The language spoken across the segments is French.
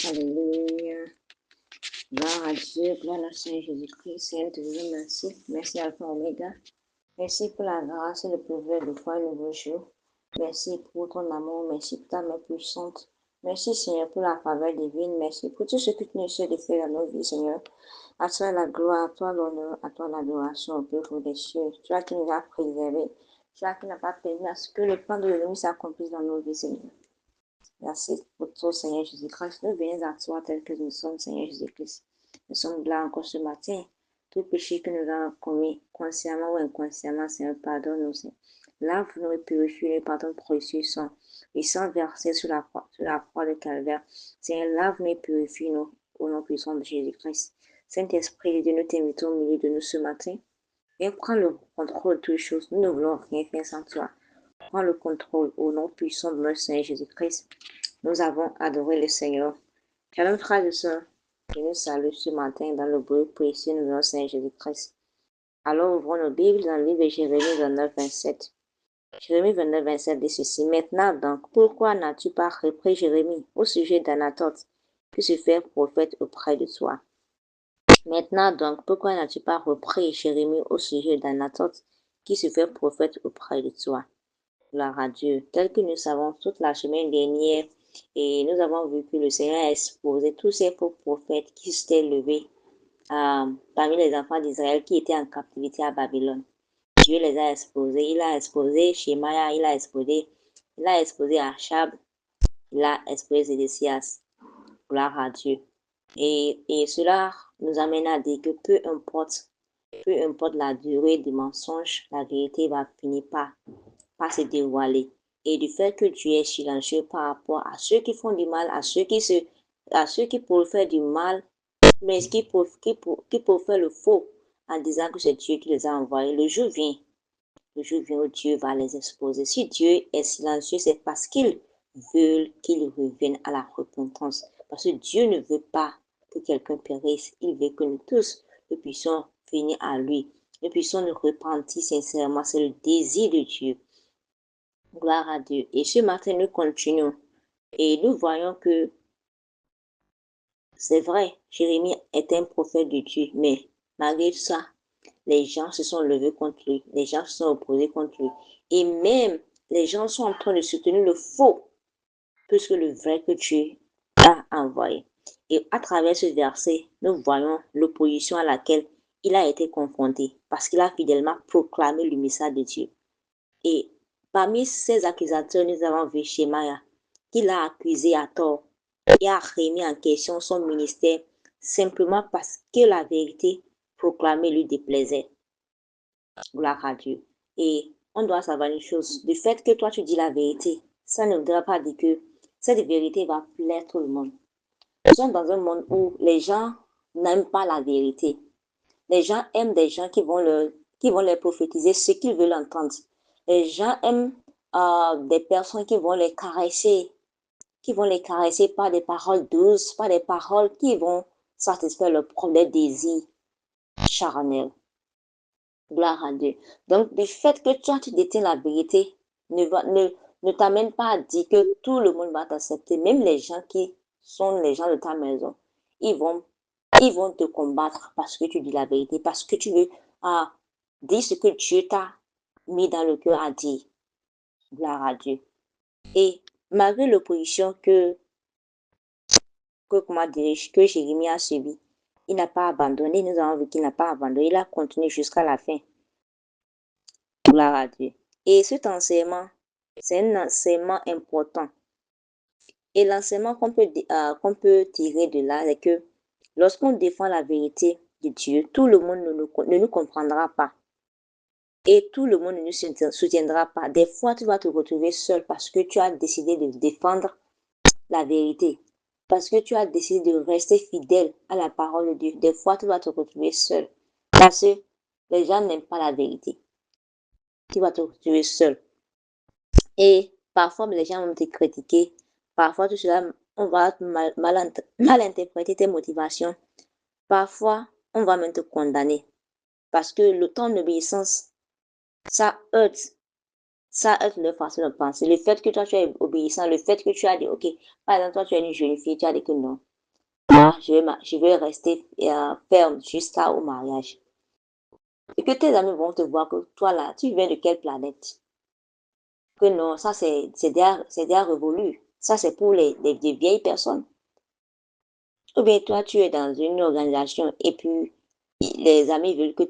Alléluia. Gloire à Dieu, gloire à Seigneur Jésus-Christ. Seigneur, te disons merci. Merci Alpha Omega. Merci pour la grâce et le privilège de voir un nouveau jour. Merci pour ton amour. Merci pour ta main puissante. Merci Seigneur pour la faveur divine. Merci pour tout ce que tu nous sais de faire dans nos vies, Seigneur. À toi la gloire, à toi l'honneur, à toi l'adoration au peuple des cieux. Toi qui nous as préservés. Toi qui n'as pas permis à ce que le plan de l'ennemi s'accomplisse dans nos vies, Seigneur. Merci pour toi, Seigneur Jésus-Christ. Nous venons à toi tel que nous sommes, Seigneur Jésus-Christ. Nous sommes là encore ce matin. Tout péché que nous avons commis, consciemment ou inconsciemment, Seigneur, pardonne-nous, Seigneur. Lave-nous et purifie-nous par ton précieux sang. Et sang versé sur la croix de Calvaire. Seigneur, lave-nous et purifie-nous au nom puissant de Jésus-Christ. Saint-Esprit de Dieu, nous t'invitons au milieu de nous ce matin. Viens prendre le contrôle de toutes choses. Nous ne voulons rien faire sans toi. Prends le contrôle au nom puissant de notre Seigneur Jésus-Christ. Nous avons adoré le Seigneur. Shalom, frères et sœurs. Je nous salue ce matin dans le bruit précieux de notre Seigneur Jésus-Christ. Alors ouvrons nos Bibles dans le livre de Jérémie 29, 27. Jérémie 29, 27 dit ceci. Maintenant donc, pourquoi n'as-tu pas repris Jérémie au sujet d'Anathoth, qui se fait prophète auprès de toi? Maintenant donc, pourquoi n'as-tu pas repris Jérémie au sujet d'Anathoth, qui se fait prophète auprès de toi? Gloire à Dieu. Tel que nous savons, toute la semaine dernière, et nous avons vu que le Seigneur a exposé tous ces faux prophètes qui s'étaient levés parmi les enfants d'Israël qui étaient en captivité à Babylone. Dieu les a exposés. Il a exposé Shemaya, il a exposé Achab, il a exposé Zédécias. Gloire à Dieu. Et cela nous amène à dire que peu importe la durée du mensonge, la vérité va finir par se dévoiler. Et du fait que Dieu est silencieux par rapport à ceux qui font du mal, à ceux qui peuvent faire du mal, mais qui peuvent faire le faux en disant que c'est Dieu qui les a envoyés. Le jour vient où Dieu va les exposer. Si Dieu est silencieux, c'est parce qu'il veut qu'ils reviennent à la repentance. Parce que Dieu ne veut pas que quelqu'un périsse. Il veut que nous tous nous puissions venir à lui. Nous puissions nous repentir sincèrement. C'est le désir de Dieu. Gloire à Dieu. Et ce matin, nous continuons. Et nous voyons que c'est vrai, Jérémie est un prophète de Dieu. Mais malgré tout ça, les gens se sont levés contre lui. Les gens se sont opposés contre lui. Et même, les gens sont en train de soutenir le faux plus que le vrai que Dieu a envoyé. Et à travers ce verset, nous voyons l'opposition à laquelle il a été confronté parce qu'il a fidèlement proclamé le message de Dieu. Et parmi ces accusateurs, nous avons vu Shemaya, qui l'a accusé à tort et a remis en question son ministère simplement parce que la vérité proclamée lui déplaisait. Gloire à Dieu. Et on doit savoir une chose, du fait que toi tu dis la vérité, ça ne voudra pas dire que cette vérité va plaire tout le monde. Nous sommes dans un monde où les gens n'aiment pas la vérité. Les gens aiment des gens qui vont leur prophétiser ce qu'ils veulent entendre. Les gens aiment des personnes qui vont les caresser par des paroles douces, par des paroles qui vont satisfaire leurs propres désirs charnels. Gloire à Dieu. Donc, du fait que toi, tu détiens la vérité, ne t'amène pas à dire que tout le monde va t'accepter. Même les gens qui sont les gens de ta maison, ils vont te combattre parce que tu dis la vérité, parce que tu veux dire ce que Dieu t'a mis dans le cœur à dire. Gloire à Dieu. Et malgré l'opposition que Jérémie a subi, il n'a pas abandonné. Nous avons vu qu'il n'a pas abandonné. Il a continué jusqu'à la fin. Gloire à Dieu. Et cet enseignement, c'est un enseignement important. Et l'enseignement qu'on peut tirer de là, c'est que lorsqu'on défend la vérité de Dieu, tout le monde ne nous comprendra pas. Et tout le monde ne nous soutiendra pas. Des fois, tu vas te retrouver seul parce que tu as décidé de défendre la vérité. Parce que tu as décidé de rester fidèle à la parole de Dieu. Des fois, tu vas te retrouver seul. Parce que les gens n'aiment pas la vérité. Tu vas te retrouver seul. Et parfois, les gens vont te critiquer. Parfois, tout cela, on va mal interpréter tes motivations. Parfois, on va même te condamner. Parce que le temps d'obéissance, ça heurte leur façon de penser. Le fait que toi, tu es obéissant, le fait que tu as dit, ok, par exemple, toi, tu es une jeune fille, tu as dit que non. Moi, je vais rester ferme jusqu'au mariage. Et que tes amis vont te voir que toi, là, tu viens de quelle planète? Que non, ça, c'est déjà révolu. Ça, c'est pour les vieilles personnes. Ou bien toi, tu es dans une organisation et puis les amis veulent que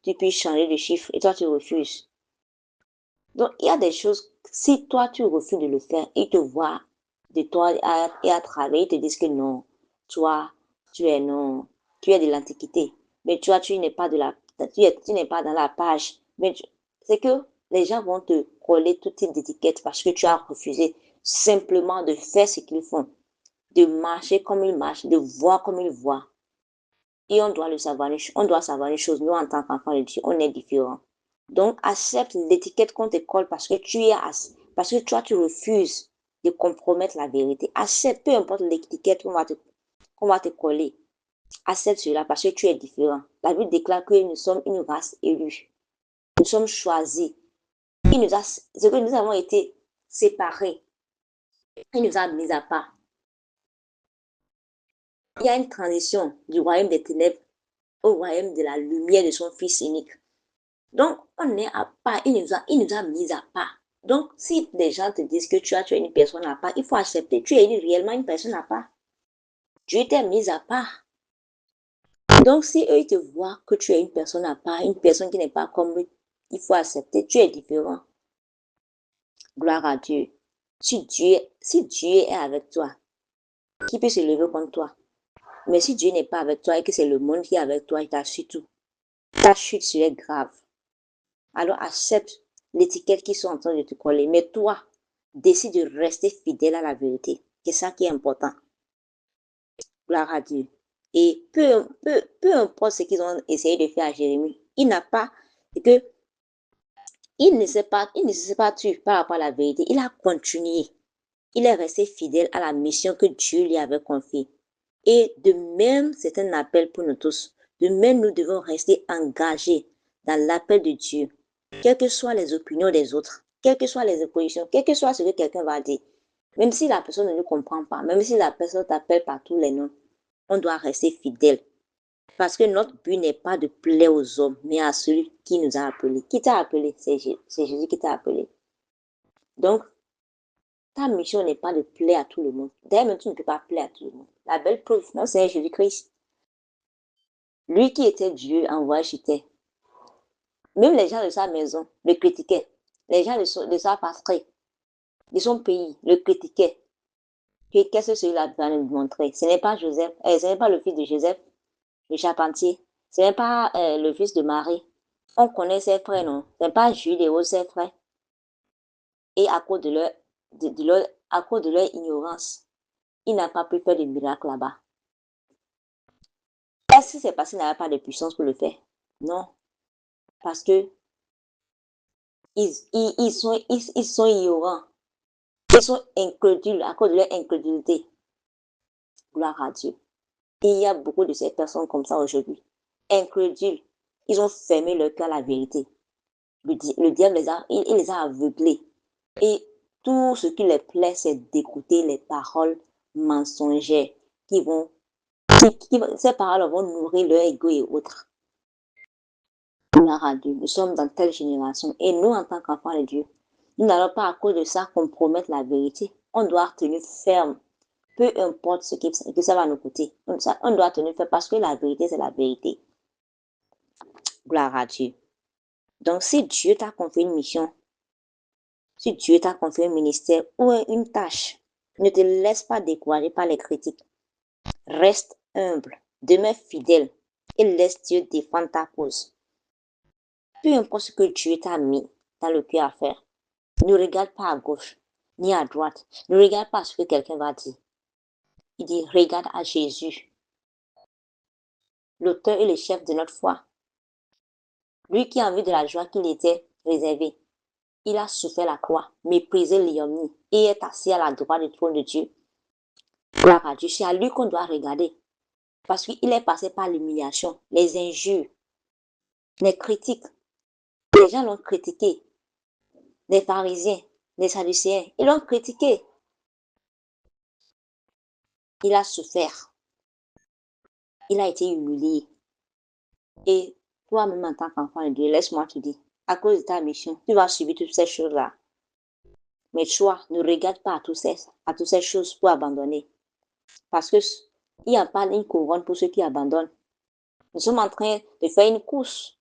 tu puisses changer de chiffre et toi, tu refuses. Donc, il y a des choses, si toi, tu refuses de le faire, ils te voient de toi et à travers, ils te disent que non, toi, tu es de l'Antiquité. Mais toi, tu n'es pas tu n'es pas dans la page. Mais c'est que les gens vont te coller tout type d'étiquette parce que tu as refusé simplement de faire ce qu'ils font, de marcher comme ils marchent, de voir comme ils voient. Et on doit savoir une chose, nous en tant qu'enfants de Dieu, on est différents. Donc, accepte l'étiquette qu'on te colle parce que toi, tu refuses de compromettre la vérité. Accepte, peu importe l'étiquette qu'on va te coller. Accepte cela parce que tu es différent. La Bible déclare que nous sommes une race élue. Nous sommes choisis. Ce que nous avons été séparés. Il nous a mis à part. Il y a une transition du royaume des ténèbres au royaume de la lumière de son Fils unique. Donc, on est à part. Il nous a mis à part. Donc, si des gens te disent que tu es une personne à part, il faut accepter. Tu es réellement une personne à part. Dieu t'a mis à part. Donc, si eux, ils te voient que tu es une personne à part, une personne qui n'est pas comme eux, Il faut accepter, tu es différent. Gloire à Dieu. Si Dieu est avec toi, qui peut se lever contre toi? Mais si Dieu n'est pas avec toi et que c'est le monde qui est avec toi, il t'assure tout. Ta chute serait grave. Alors accepte l'étiquette qui sont en train de te coller. Mais toi, décide de rester fidèle à la vérité. C'est ça qui est important. Gloire à Dieu. Et peu importe ce qu'ils ont essayé de faire à Jérémie, il n'a pas, que il ne s'est pas tué par rapport à la vérité. Il a continué. Il est resté fidèle à la mission que Dieu lui avait confiée. Et de même, c'est un appel pour nous tous. De même, nous devons rester engagés dans l'appel de Dieu. Quelles que soient les opinions des autres, quelles que soient les oppositions, quel que soit ce que quelqu'un va dire, même si la personne ne nous comprend pas, même si la personne t'appelle par tous les noms, on doit rester fidèle. Parce que notre but n'est pas de plaire aux hommes, mais à celui qui nous a appelés. Qui t'a appelé? C'est Jésus qui t'a appelé. Donc, ta mission n'est pas de plaire à tout le monde. D'ailleurs, tu ne peux pas plaire à tout le monde. La belle preuve, non, c'est Jésus-Christ. Lui qui était Dieu envoyé sur terre. Même les gens de sa maison le critiquaient. Les gens de sa patrie, de son pays, le critiquaient. Qu'est-ce que celui-là va nous montrer? Ce n'est pas Joseph, ce n'est pas le fils de Joseph, le charpentier. Ce n'est pas le fils de Marie. On connaît ses frères, non? Ce n'est pas Jules et ses frères. Et à cause à cause de leur ignorance, il n'a pas pu faire de miracle là-bas. Est-ce que c'est parce qu'il n'avait pas de puissance pour le faire? Non. Parce que ils sont ignorants. Ils sont incrédules à cause de leur incrédulité. Gloire à Dieu. Et il y a beaucoup de ces personnes comme ça aujourd'hui. Incrédules. Ils ont fermé leur cœur à la vérité. Le diable il les a aveuglés. Et tout ce qui les plaît, c'est d'écouter les paroles mensongères ces paroles vont nourrir leur ego et autres. Gloire à Dieu. Nous sommes dans telle génération. Et nous, en tant qu'enfants de Dieu, nous n'allons pas à cause de ça compromettre la vérité. On doit tenir ferme. Peu importe ce que ça va nous coûter. On doit tenir ferme parce que la vérité, c'est la vérité. Gloire à Dieu. Donc, si Dieu t'a confié une mission, si Dieu t'a confié un ministère ou une tâche, ne te laisse pas décourager par les critiques. Reste humble, demeure fidèle et laisse Dieu défendre ta cause. Peu importe ce que Dieu t'a mis dans le cœur à faire, ne regarde pas à gauche ni à droite. Ne regarde pas ce que quelqu'un va dire. Il dit, regarde à Jésus, l'auteur et le chef de notre foi. Lui qui a vu de la joie qu'il était réservé. Il a souffert la croix, méprisé l'ignominie et est assis à la droite du trône de Dieu. Gloire à Dieu, c'est à lui qu'on doit regarder. Parce qu'il est passé par l'humiliation, les injures, les critiques. Les gens l'ont critiqué. Les pharisiens, les sadducéens, ils l'ont critiqué. Il a souffert. Il a été humilié. Et toi-même en tant qu'enfant de Dieu, laisse-moi te dire, à cause de ta mission, tu vas subir toutes ces choses-là. Mais toi, ne regarde pas à toutes ces choses pour abandonner. Parce qu'il n'y a pas une couronne pour ceux qui abandonnent. Nous sommes en train de faire une course.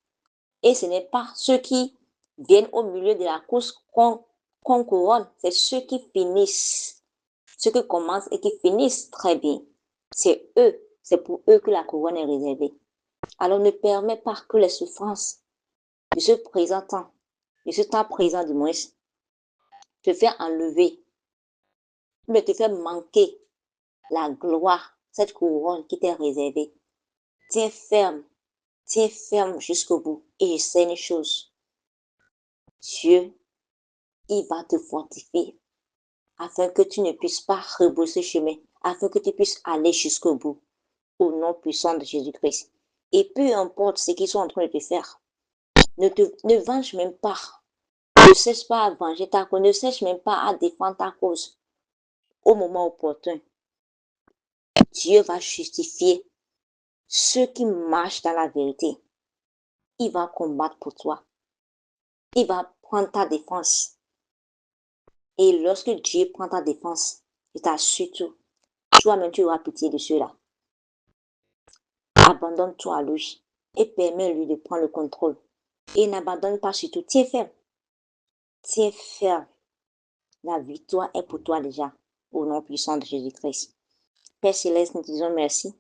Et ce n'est pas ceux qui viennent au milieu de la course qu'on couronne. C'est ceux qui finissent. Ceux qui commencent et qui finissent très bien. C'est eux. C'est pour eux que la couronne est réservée. Alors ne permets pas que les souffrances de ce présent temps, de ce temps présent du moins, te fassent enlever, mais te fassent manquer la gloire, cette couronne qui t'est réservée. Tiens ferme jusqu'au bout. Et je sais une chose, Dieu, il va te fortifier afin que tu ne puisses pas rebrousser chemin, afin que tu puisses aller jusqu'au bout, au nom puissant de Jésus-Christ. Et peu importe ce qu'ils sont en train de te faire, ne venge même pas. Ne cesse pas à venger ta cause, ne cesse même pas à défendre ta cause. Au moment opportun, Dieu va justifier ceux qui marchent dans la vérité. Il va combattre pour toi. Il va prendre ta défense. Et lorsque Dieu prend ta défense, je t'assure tout, toi-même tu auras pitié de ceux-là. Abandonne-toi à lui et permets-lui de prendre le contrôle. Et n'abandonne pas surtout. Tiens ferme. Tiens ferme. La victoire est pour toi déjà. Au nom puissant de Jésus-Christ. Père Céleste, nous te disons merci.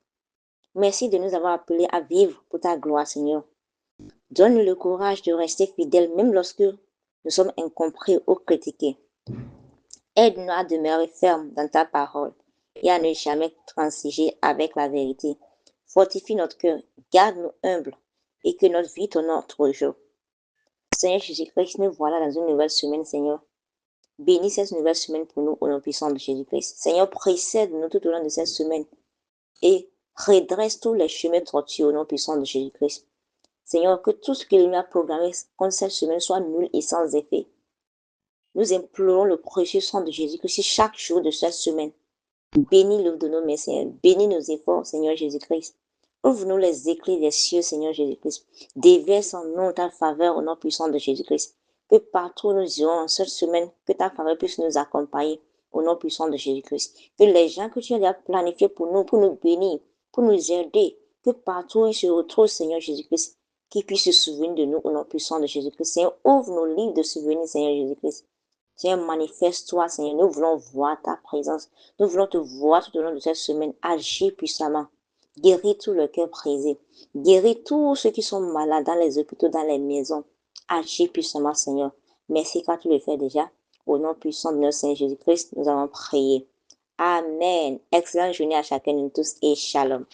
Merci de nous avoir appelés à vivre pour ta gloire, Seigneur. Donne-nous le courage de rester fidèles même lorsque nous sommes incompris ou critiqués. Aide-nous à demeurer fermes dans ta parole et à ne jamais transiger avec la vérité. Fortifie notre cœur, garde-nous humbles et que notre vie t'honore tous jour. Seigneur Jésus-Christ, nous voilà dans une nouvelle semaine, Seigneur. Bénis cette nouvelle semaine pour nous au nom puissant de Jésus-Christ. Seigneur, précède-nous tout au long de cette semaine et redresse tous les chemins tortueux au nom puissant de Jésus-Christ. Seigneur, que tout ce que l'ennemi a programmé contre cette semaine soit nul et sans effet. Nous implorons le précieux sang de Jésus-Christ chaque jour de cette semaine. Bénis l'œuvre de nos mains, Seigneur. Bénis nos efforts, Seigneur Jésus-Christ. Ouvre-nous les éclats des cieux, Seigneur Jésus-Christ. Déverse en nous ta faveur au nom puissant de Jésus-Christ. Que partout où nous irons en cette semaine, que ta faveur puisse nous accompagner au nom puissant de Jésus-Christ. Que les gens que tu as déjà planifiés pour nous bénir, pour nous aider, que partout où ils se retrouvent, Seigneur Jésus-Christ, qu'ils puissent se souvenir de nous au nom puissant de Jésus-Christ. Seigneur, ouvre nos livres de souvenirs, Seigneur Jésus-Christ. Seigneur, manifeste-toi, Seigneur. Nous voulons voir ta présence. Nous voulons te voir tout au long de cette semaine. Agis puissamment. Guéris tout le cœur brisé. Guéris tous ceux qui sont malades dans les hôpitaux, dans les maisons. Agis puissamment, Seigneur. Merci car tu le fais déjà. Au nom puissant de notre Seigneur Jésus-Christ, nous avons prié. Amen. Excellente journée à chacun de nous tous et shalom.